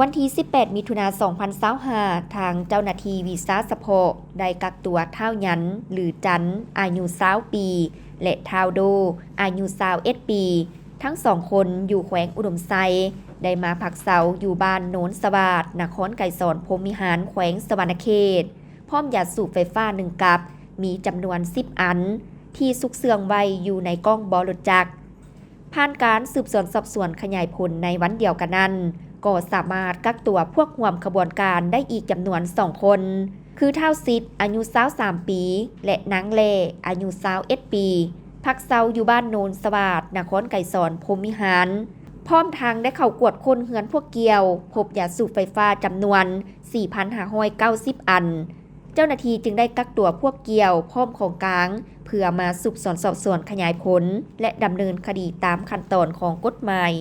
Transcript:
วันที่ 18 มิถุนายน 2025 ทางเจ้าหน้าที่วีซ่าสปอร์ตได้กักตัวเท่ายันหรือจันอายุ20ปีและเท่าโดอายุ21ปีทั้งสองคนอยู่แขวงอุดมไซได้มาพักเสาอยู่บ้านโนนสวัสดนครไกรสอนพรหมวิหารแขวงสวรรณเขตพร้อมยาสูบไฟฟ้า1กับมีจำนวน10อันที่ซุกเสื่องไว้อยู่ในกล้องบอรถจักรผ่านการสืบสวนสอบสวนขยายผลในวันเดียวกันนั้นก็สามารถกักตัวพวกร่วมขบวนการได้อีกจำนวน2คนคือเท่าซิดอายุ23ปีและนางเล่อายุ21ปีพักเซาอยู่บ้านโนนสวัสดนครไกรสอนพรหมวิหารพร้อมทางได้เข้ากวดคนเฮือนพวกเกียวพบยาสูบไฟฟ้าจำนวน 4,590 อันเจ้าหน้าที่จึงได้กักตัวพวกเกียวพร้อมของกลางเพื่อมาสืบสวนสอบสวนขยายผลและดำเนินคดีตามขั้นตอนของกฎหมาย